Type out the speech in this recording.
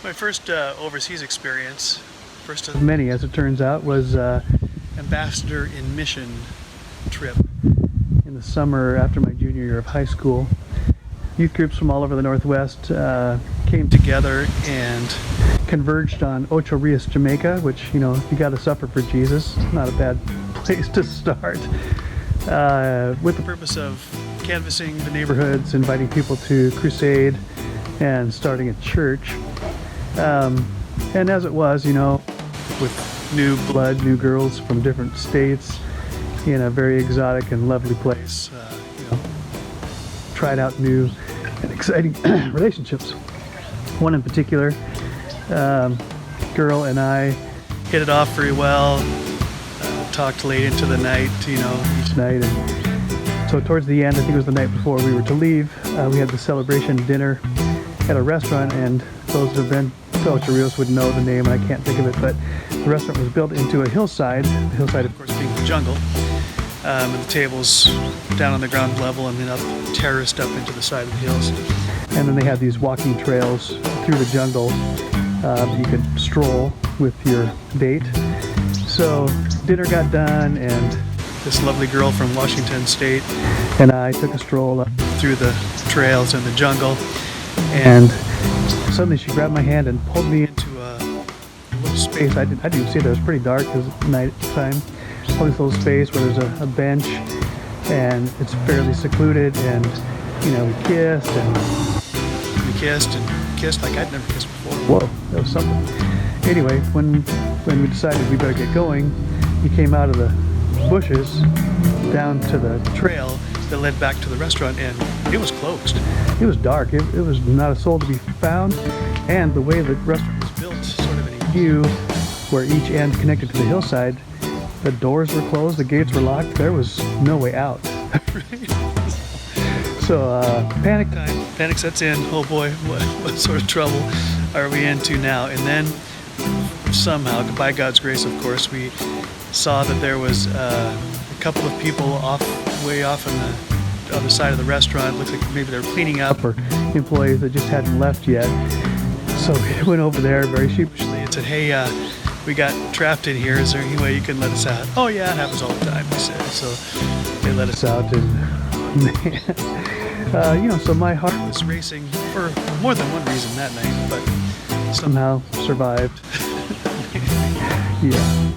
My first overseas experience, first of many as it turns out, was ambassador in mission trip in the summer after my junior year of high school. Youth groups from all over the Northwest came together and converged on Ocho Rios, Jamaica, which, you know, you got to suffer for Jesus. Not a bad place to start. With the purpose of canvassing the neighborhoods, inviting people to crusade, and starting a church. And as it was, you know, with new blood, new girls from different states in a very exotic and lovely place, you know, tried out new and exciting relationships. One in particular, girl and I hit it off very well, talked late into the night, you know, each night. And so towards the end, I think it was the night before we were to leave, we had the celebration dinner at a restaurant, and those that have been to Ocho Rios would know the name, and I can't think of it, but the restaurant was built into a hillside, the hillside of course being the jungle, and the tables down on the ground level and then up, terraced up into the side of the hills. And then they had these walking trails through the jungle that you could stroll with your date. So dinner got done, and this lovely girl from Washington State and I took a stroll up through the trails in the jungle, and suddenly she grabbed my hand and pulled me into a little space. I didn't even see it. It was pretty dark because it's night time. Pulled this little space where there's a bench, and it's fairly secluded, and you know, we kissed like I'd never kissed before. Whoa, that was something. Anyway, when we decided we better get going, he came out of the bushes down to the trail that led back to the restaurant, and it was closed. It was dark. It was not a soul to be found, and the way the restaurant was built, sort of in a U, where each end connected to the hillside, the doors were closed, the gates were locked. There was no way out. So panic time. Panic sets in. Oh boy, what sort of trouble are we into now? And then somehow, by God's grace, of course, we saw that there was a couple of people way off on the other side of the restaurant. Looked like maybe they were cleaning up, or employees that just hadn't left yet. So we went over there very sheepishly and said, "Hey, we got trapped in here. Is there any way you can let us out?" "Oh yeah, it happens all the time," we said. So they let us out, and you know, so my heart was racing for more than one reason that night, but somehow survived. Yeah.